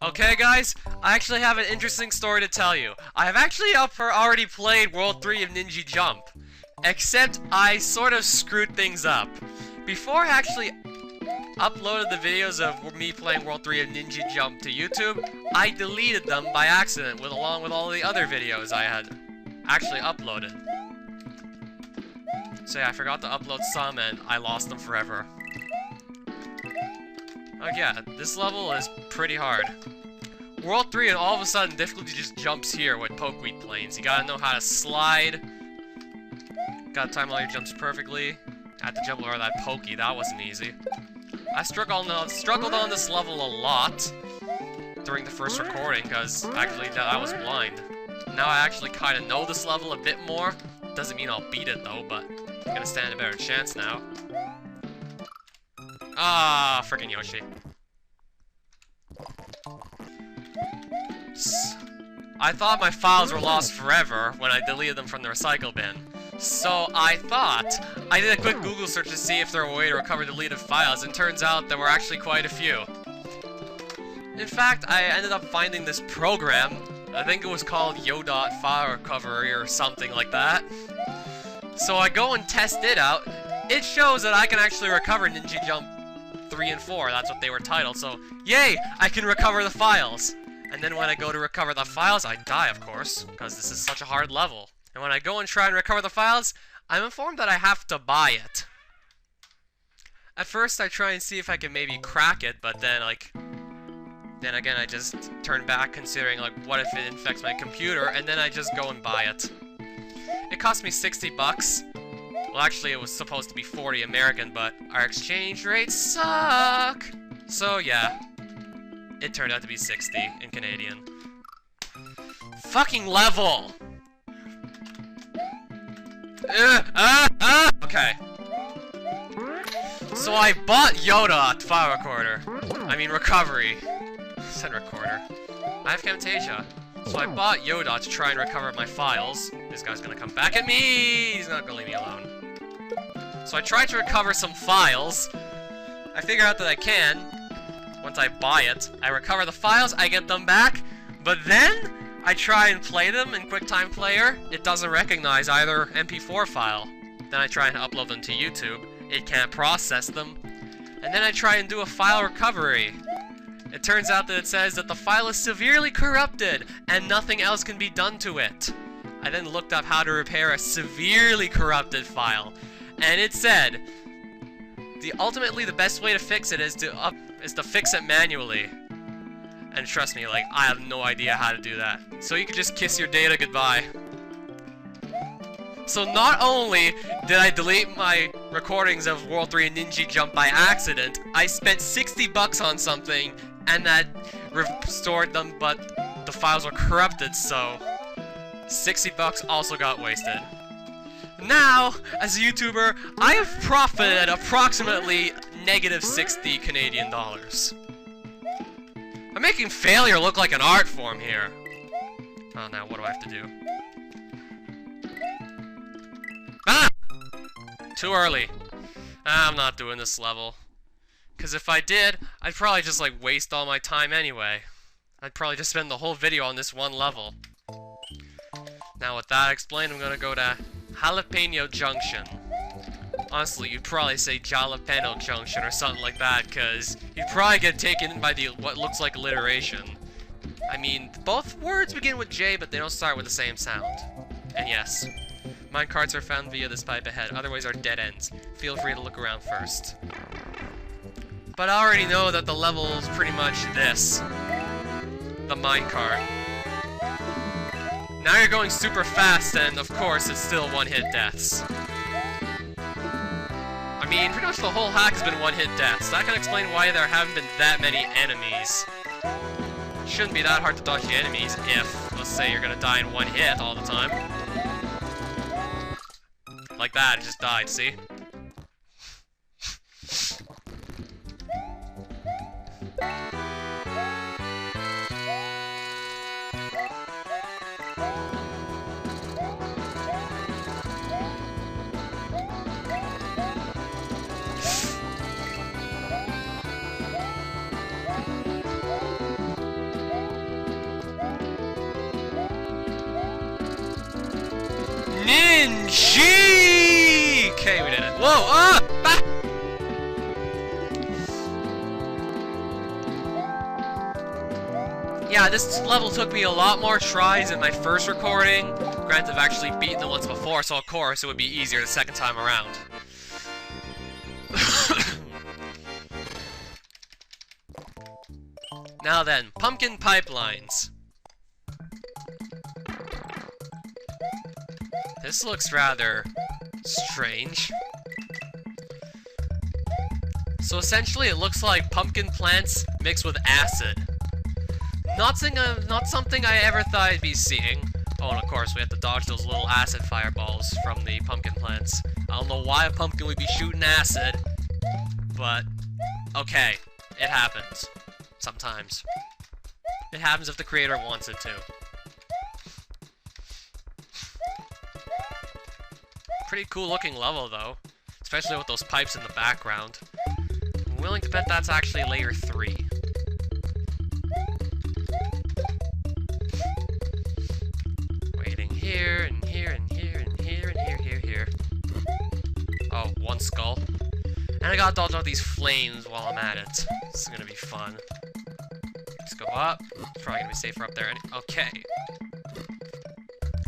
Okay, guys, I actually have an interesting story to tell you. I have actually already played World 3 of Ninji Jump, except I sort of screwed things up. Before I actually uploaded the videos of me playing World 3 of Ninji Jump to YouTube, I deleted them by accident along with all the other videos I had actually uploaded. So yeah, I forgot to upload some and I lost them forever. Oh yeah, this level is pretty hard. World 3 and all of a sudden difficulty just jumps here with pokeweed planes. You gotta know how to slide. Gotta time all your jumps perfectly. I had to jump over that pokey, that wasn't easy. I struggled on this level a lot during the first recording because actually I was blind. Now I actually kinda know this level a bit more. Doesn't mean I'll beat it though, but I'm gonna stand a better chance now. Ah, freaking Yoshi. I thought my files were lost forever when I deleted them from the recycle bin. So I did a quick Google search to see if there were a way to recover deleted files, and turns out there were actually quite a few. In fact, I ended up finding this program. I think it was called Yodot File Recovery or something like that. So I go and test it out. It shows that I can actually recover Ninja Jump 3 and 4, that's what they were titled, so yay! I can recover the files! And then when I go to recover the files, I die, of course, because this is such a hard level. And when I go and try and recover the files, I'm informed that I have to buy it. At first, I try and see if I can maybe crack it, but then, then again, I just turn back considering, what if it infects my computer, and then I just go and buy it. It cost me 60 bucks. Well, actually, it was supposed to be 40 American, but our exchange rates suck! So, yeah. It turned out to be 60 in Canadian. Fucking level! Okay. So I bought Yoda File Recorder. I mean, Recovery. I said Recorder. I have Camtasia. So I bought Yoda to try and recover my files. This guy's gonna come back at me! He's not gonna leave me alone. So I tried to recover some files. I figure out that I can. Once I buy it, I recover the files, I get them back, but then I try and play them in QuickTime Player. It doesn't recognize either MP4 file. Then I try and upload them to YouTube. It can't process them. And then I try and do a file recovery. It turns out that it says that the file is severely corrupted and nothing else can be done to it. I then looked up how to repair a severely corrupted file, and it said ultimately the best way to fix it is to fix it manually. And trust me, I have no idea how to do that. So you could just kiss your data goodbye. So not only did I delete my recordings of World 3 and Ninja Jump by accident, I spent 60 bucks on something and that restored them, but the files were corrupted, so 60 bucks also got wasted. Now, as a YouTuber, I have profited approximately negative 60 Canadian dollars. I'm making failure look like an art form here. Oh, now what do I have to do? Ah! Too early. I'm not doing this level. Because if I did, I'd probably just waste all my time anyway. I'd probably just spend the whole video on this one level. Now with that explained, I'm gonna go to Jalapeno Junction. Honestly, you'd probably say Jalapeno Junction or something like that, because you'd probably get taken in by what looks like alliteration. I mean, both words begin with J, but they don't start with the same sound. And yes, minecarts are found via this pipe ahead, otherwise are dead ends. Feel free to look around first. But I already know that the level is pretty much this. The minecart. Now you're going super fast, and of course, it's still one-hit deaths. I mean, pretty much the whole hack has been one-hit deaths. That can explain why there haven't been that many enemies. It shouldn't be that hard to dodge the enemies if, let's say, you're gonna die in one hit all the time. Like that, it just died, see? Ninji! Okay, we did it. Whoa! Ah! Ah! Yeah, this level took me a lot more tries in my first recording. Granted, I've actually beaten it once before, so of course it would be easier the second time around. Now then, pumpkin pipelines. This looks rather strange. So essentially it looks like pumpkin plants mixed with acid. Not something I ever thought I'd be seeing. Oh, and of course we have to dodge those little acid fireballs from the pumpkin plants. I don't know why a pumpkin would be shooting acid, but okay, it happens. Sometimes. It happens if the creator wants it to. Pretty cool looking level though, especially with those pipes in the background. I'm willing to bet that's actually layer 3. Waiting here, and here, and here, and here, and here. Oh, one skull. And I gotta dodge all these flames while I'm at it. This is gonna be fun. Let's go up. It's probably gonna be safer up there. Okay.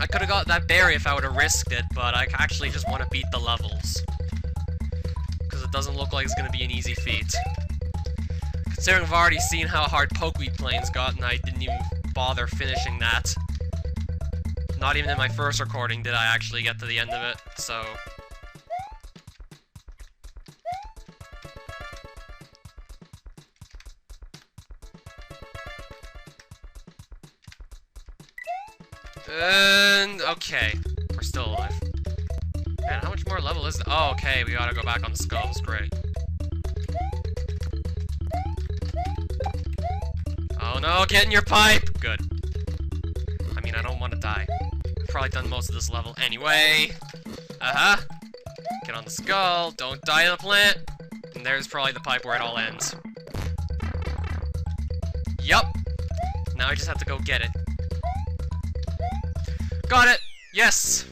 I could've got that berry if I would've risked it, but I actually just want to beat the levels. Because it doesn't look like it's gonna be an easy feat. Considering I've already seen how hard Pokeweed Plains got, and I didn't even bother finishing that. Not even in my first recording did I actually get to the end of it, so... And okay, we're still alive. Man, how much more level is it? Oh, okay, we gotta go back on the skulls. Great. Oh no, get in your pipe! Good. I mean, I don't want to die. I've probably done most of this level anyway. Get on the skull. Don't die to the plant. And there's probably the pipe where it all ends. Yup. Now I just have to go get it. Got it! Yes!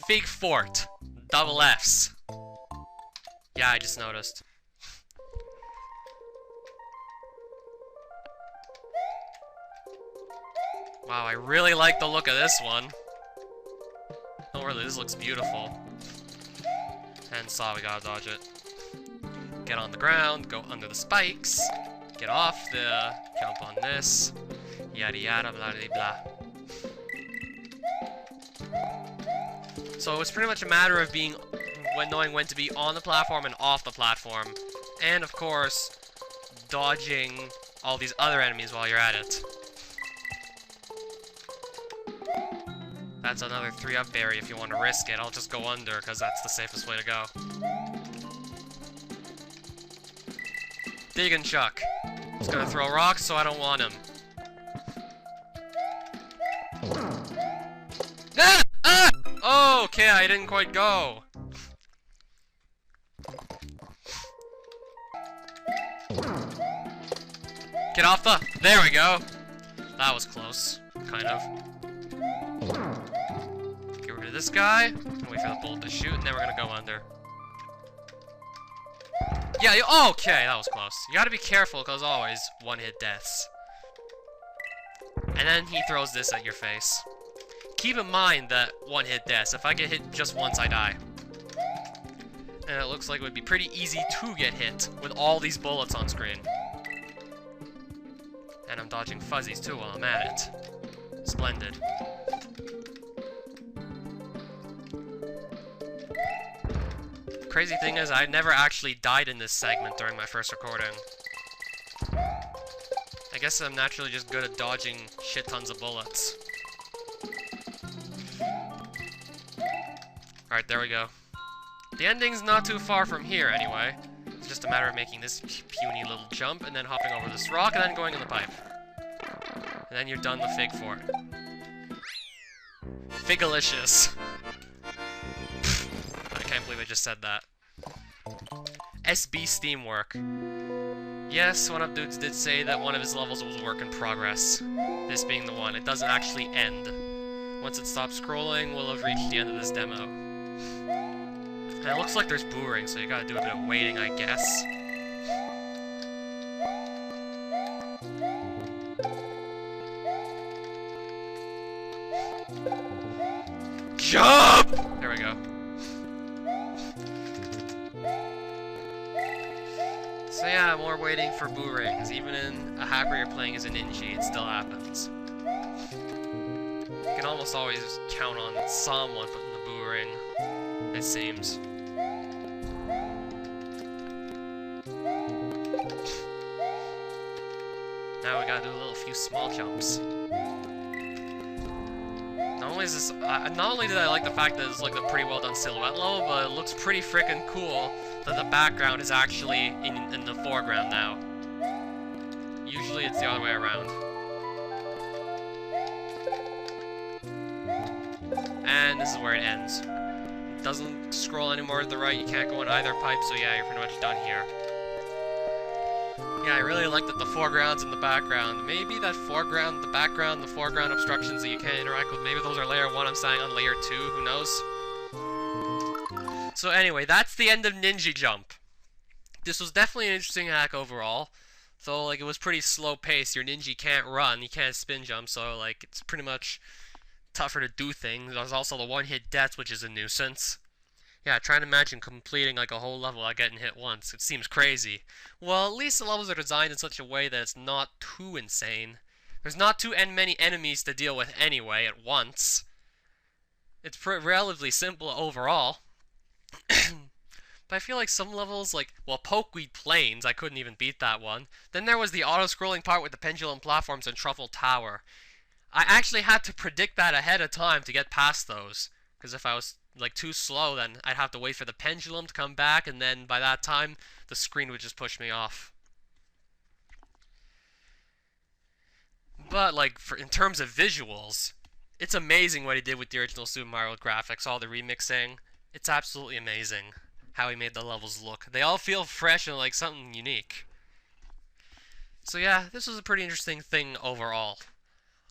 Fig Fort. Double Fs. Yeah, I just noticed. Wow, I really like the look of this one. Oh, really, this looks beautiful. And saw we gotta dodge it. Get on the ground, go under the spikes. Get off the... jump on this. Yada yada blah blah blah. So it's pretty much a matter of knowing when to be on the platform and off the platform. And of course, dodging all these other enemies while you're at it. That's another 3-up berry if you want to risk it. I'll just go under because that's the safest way to go. Dig and Chuck. He's gonna throw rocks, so I don't want him. Ah! Ah! Oh, okay, I didn't quite go. Get off the... There we go. That was close. Kind of. Get rid of this guy. And wait for the bullet to shoot, and then we're gonna go under. Yeah, okay, that was close. You gotta be careful, because always, one-hit deaths. And then he throws this at your face. Keep in mind that one-hit deaths. If I get hit just once, I die. And it looks like it would be pretty easy to get hit with all these bullets on screen. And I'm dodging fuzzies too while I'm at it. Splendid. Crazy thing is, I never actually died in this segment during my first recording. I guess I'm naturally just good at dodging shit tons of bullets. Alright, there we go. The ending's not too far from here, anyway. It's just a matter of making this puny little jump, and then hopping over this rock, and then going in the pipe. And then you're done with Fig Fort. Figalicious. I can't believe I just said that. SB Steamwork. Yes, one of dudes did say that one of his levels was a work in progress. This being the one. It doesn't actually end. Once it stops scrolling, we'll have reached the end of this demo. And it looks like there's boomerang, so you gotta do a bit of waiting, I guess. Jump! There we go. So yeah, more waiting for boomerangs. Even in a hack where you're playing as a ninja, it still happens. You can almost always count on someone putting the boomerang, it seems. Now we gotta do a few small jumps. Not only did I like the fact that it's like a pretty well done silhouette level, but it looks pretty freaking cool that the background is actually in the foreground now. Usually it's the other way around. And this is where it ends. It doesn't scroll anymore to the right, you can't go in either pipe, so yeah, you're pretty much done here. Yeah, I really like that the foreground's in the background. Maybe that foreground, the background, the foreground obstructions that you can't interact with, maybe those are layer 1, I'm saying on layer 2, who knows? So anyway, that's the end of Ninji Jump. This was definitely an interesting hack overall. Though, like, it was pretty slow paced. Your ninja can't run, you can't spin jump, so, like, it's pretty much tougher to do things. There's also the one-hit deaths, which is a nuisance. Yeah, trying to imagine completing like a whole level without getting hit once. It seems crazy. Well, at least the levels are designed in such a way that it's not too insane. There's not too many enemies to deal with anyway at once. It's relatively simple overall. But I feel like some levels, like, well, Pokeweed Plains, I couldn't even beat that one. Then there was the auto-scrolling part with the pendulum platforms and Truffle Tower. I actually had to predict that ahead of time to get past those. Because if I was like too slow, then I'd have to wait for the pendulum to come back, and then by that time the screen would just push me off. But like in terms of visuals, it's amazing what he did with the original Super Mario graphics, all the remixing. It's absolutely amazing how he made the levels look. They all feel fresh and like something unique. So yeah, this was a pretty interesting thing overall.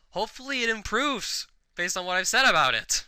Hopefully it improves based on what I've said about it.